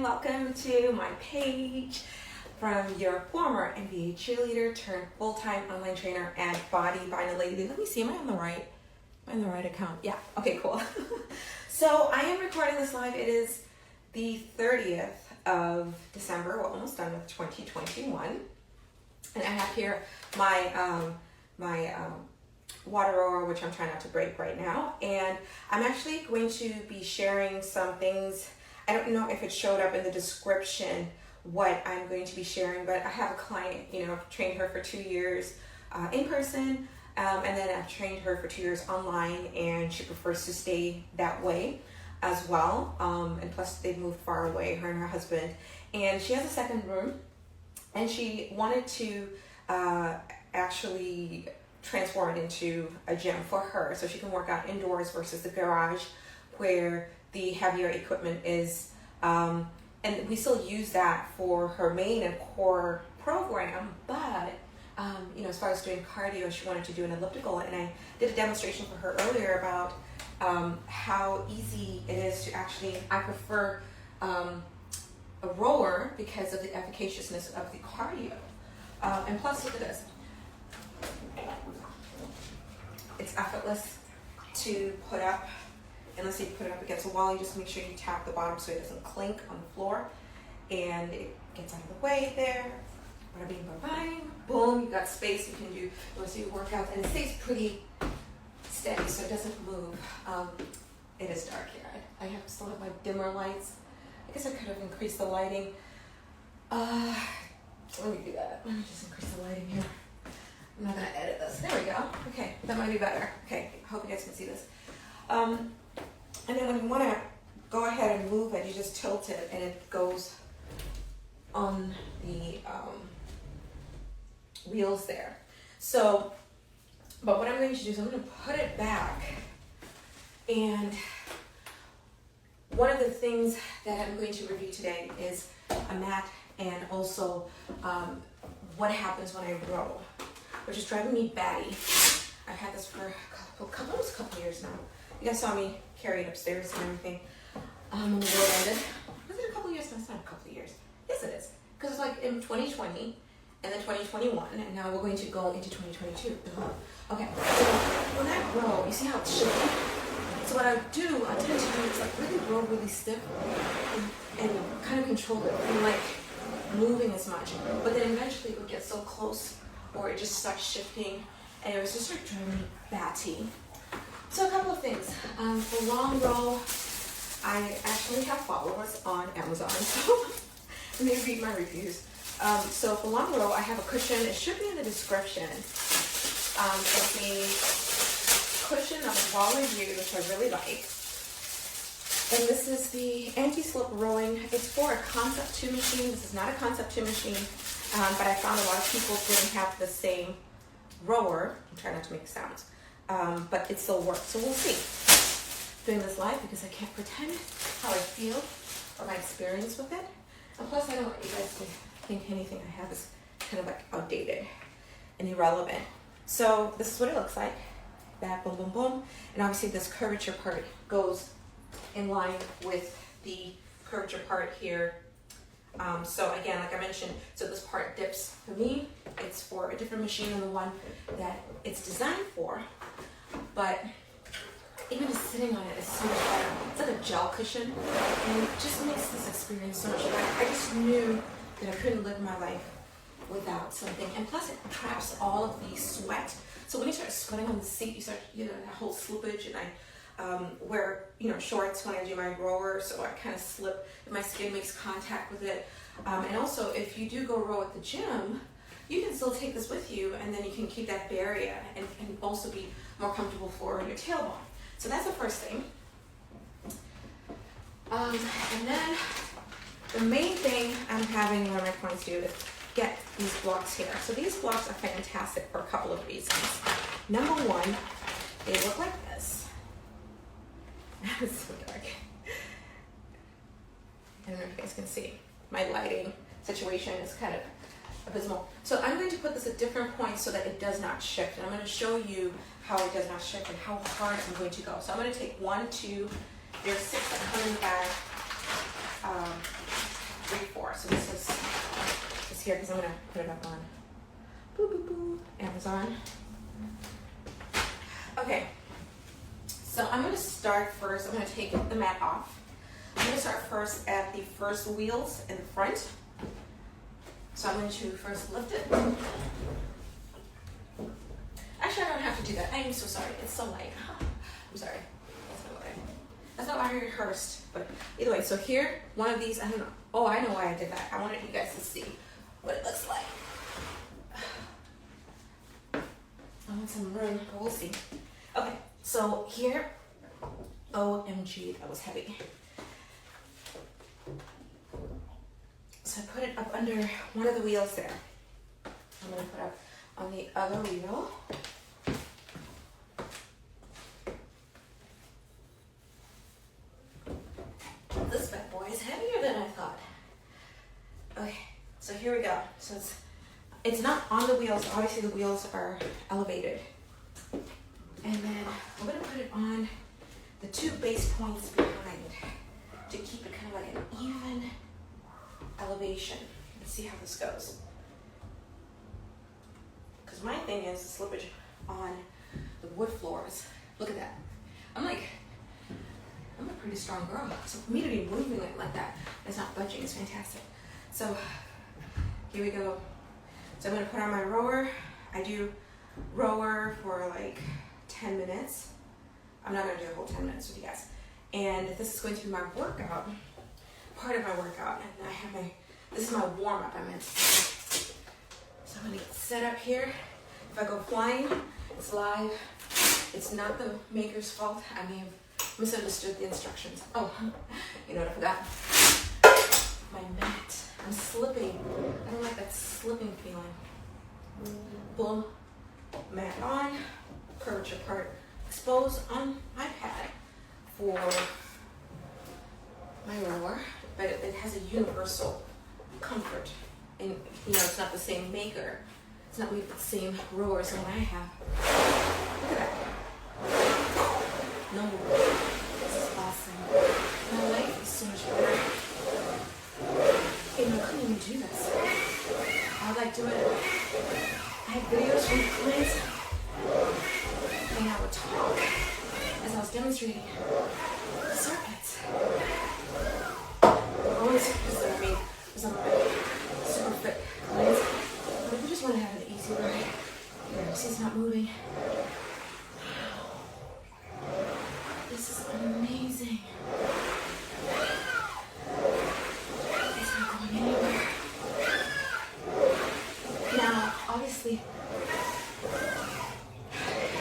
welcome to my page from your former NBA cheerleader turned full-time online trainer and body vinyl lady. Let me see, am I on the right account? Yeah, okay, cool. So I am recording this live. It is the 30th of December. We're almost done with 2021. And I have here my Waterrower, which I'm trying not to break right now. And I'm actually going to be sharing some things. I don't know if it showed up in the description what I'm going to be sharing, but I have a client, I've trained her for 2 years in person, and then I've trained her for 2 years online, and she prefers to stay that way as well. And plus they've moved far away, her and her husband, and she has a second room, and she wanted to actually transform it into a gym for her so she can work out indoors versus the garage where the heavier equipment is. And we still use that for her main and core program, but as far as doing cardio, she wanted to do an elliptical, and I did a demonstration for her earlier about how easy it is to actually, I prefer a rower because of the efficaciousness of the cardio. And plus, look at this. It's effortless to put up, unless you put it up against a wall. You just make sure you tap the bottom so it doesn't clink on the floor, and it gets out of the way there. Bada bing, bada bang. Boom, you got space. You can do most of your workouts, and it stays pretty steady so it doesn't move. It is dark here. I still have my dimmer lights. I guess I could have increased the lighting. Let me do that. Let me just increase the lighting here. I'm not going to edit this. There we go. Okay, that might be better. Okay, I hope you guys can see this. And then when you want to go ahead and move it, you just tilt it and it goes on the wheels there. So, but what I'm going to do is I'm going to put it back. And one of the things that I'm going to review today is a mat, and also what happens when I row, which is driving me batty. I've had this for almost a couple years now. You guys saw me carry it upstairs and everything when the world ended. Was it a couple years? No, it's not a couple years. Yes, it is. Because it's like in 2020 and then 2021, and now we're going to go into 2022. Okay, so when I row, you see how it's shifting? So what I tend to do is like really row really stiff and kind of control it and like moving as much. But then eventually it would get so close, or it just starts shifting, and it was just like driving me batty. So a couple of things. For long row, I actually have followers on Amazon, so let me read my reviews. So for long row, I have a cushion. It should be in the description. It's a cushion of a wall review, which I really like. And this is the anti-slip rowing. It's for a Concept 2 machine. This is not a Concept 2 machine, but I found a lot of people didn't have the same rower. I'm trying not to make sounds. But it still works, so we'll see. Doing this live because I can't pretend how I feel or my experience with it. And plus, I don't want you guys to think anything I have is kind of like outdated and irrelevant. So this is what it looks like. That boom, boom, boom. And obviously this curvature part goes in line with the curvature part here. So again, like I mentioned, so this part dips for me. It's for a different machine than the one that it's designed for. But even just sitting on it is so much better. It's like a gel cushion, and it just makes this experience so much better. I just knew that I couldn't live my life without something. And plus it traps all of the sweat. So when you start sweating on the seat, you start, that whole slippage, and I wear, shorts when I do my rower, so I kind of slip, and my skin makes contact with it. And also, if you do go row at the gym, you can still take this with you, and then you can keep that barrier and also be more comfortable for your tailbone. So that's the first thing. And then the main thing I'm having one of my clients do is get these blocks here. So these blocks are fantastic for a couple of reasons. Number one, they look like this. It's so dark. I don't know if you guys can see. My lighting situation is kind of abysmal. So I'm going to put this at different points so that it does not shift. And I'm going to show you how it does not shift and how hard I'm going to go. So I'm going to take 1, 2, there's 6 that come in the bag. bar. So this is here because I'm gonna put it up on boo, boo, boo, Amazon. Okay, so I'm gonna start first. I'm gonna take the mat off. I'm gonna start first at the first wheels in the front. So I'm going to first lift it. Actually, I don't have to do that. I am so sorry. It's so light. I'm sorry. That's not what I rehearsed. But either way, so here, one of these, I don't know. Oh, I know why I did that. I wanted you guys to see what it looks like. I want some room, but we'll see. Okay, so here, OMG, that was heavy. So I put it up under one of the wheels there. I'm going to put up on the other wheel. This bad boy is heavier than I thought. Okay, so here we go. So it's not on the wheels. Obviously the wheels are elevated. And then I'm going to put it on the two base points behind to keep it kind of like an even elevation. Let's see how this goes. Because my thing is the slippage on the wood floors. Look at that. I'm a pretty strong girl. So for me to be moving it like that, it's not budging, it's fantastic. So here we go. So I'm gonna put on my rower. I do rower for like 10 minutes. I'm not gonna do the whole 10 minutes with you guys. And this is going to be my workout, part of my workout. And I have this is my warm up, I meant. So I'm gonna get set up here. If I go flying, it's live. It's not the maker's fault. I may have misunderstood the instructions. Oh, you know what I forgot? My mat. I'm slipping. I don't like that slipping feeling. Boom. Mat on. Curvature part exposed on my pad for my rower, but it has a universal comfort. And you know, it's not the same maker. It's not made with the same rowers that I have. Look at that. No, this is awesome. My life is so much better. You know, I couldn't even do this. I like doing it. I have videos from clients, and I would talk as I was demonstrating the circuits. The only circuits that I made was on my super fit clients. But if you just want to have an easy ride, here, see it's not moving. This is amazing. It's not going anywhere. Now, obviously,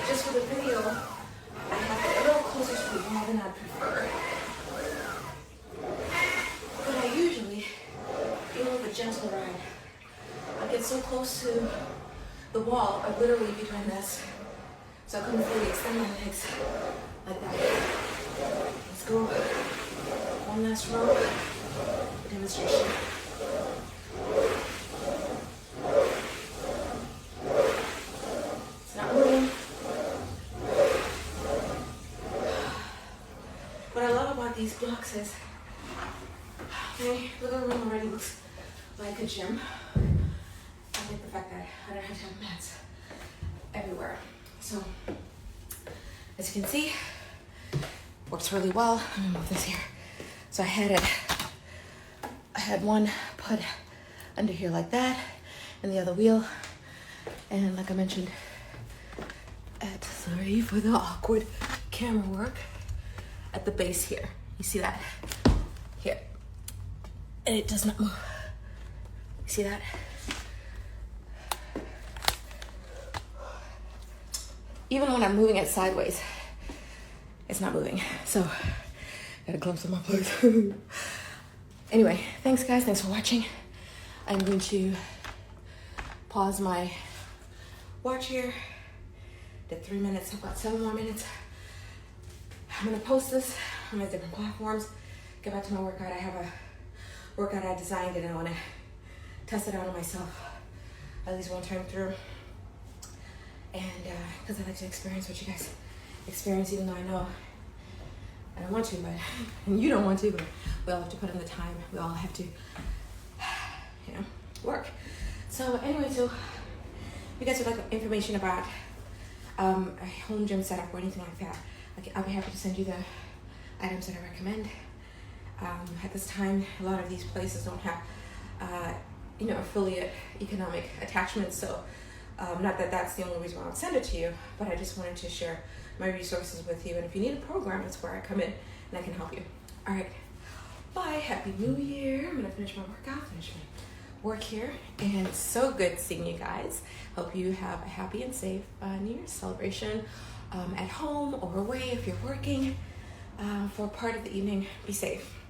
just for the video, I have it a little closer to the wall than I'd prefer. But I usually, even with a gentle ride, I get so close to the wall, I'd literally be doing this. So I couldn't fully extend my legs like that. Let's go. One last row. Demonstration. It's not moving. What I love about these blocks is my living room already looks like a gym. I like the fact that I don't have to have mats everywhere. So, as you can see, works really well. Let me move this here. So I had one put under here like that, and the other wheel. And like I mentioned, sorry for the awkward camera work, at the base here. You see that? Here. And it does not move. You see that? Even when I'm moving it sideways, it's not moving. So, got a glimpse of my place. Anyway, thanks guys, thanks for watching. I'm going to pause my watch here. Did 3 minutes, I've got 7 more minutes. I'm gonna post this on my different platforms. Get back to my workout. I have a workout I designed and I wanna test it out on myself at least one time through. And because I like to experience what you guys experience, even though I know I don't want to, but and you don't want to, but we all have to put in the time. We all have to work. So anyway, so if you guys would like information about a home gym setup or anything like that, I'll be happy to send you the items that I recommend. At this time, a lot of these places don't have, affiliate economic attachments. So not that that's the only reason why I'll send it to you, but I just wanted to share my resources with you. And if you need a program, that's where I come in and I can help you. All right. Bye. Happy New Year. I'm going to finish my workout, finish my work here. And it's so good seeing you guys. Hope you have a happy and safe New Year's celebration at home or away if you're working for part of the evening. Be safe.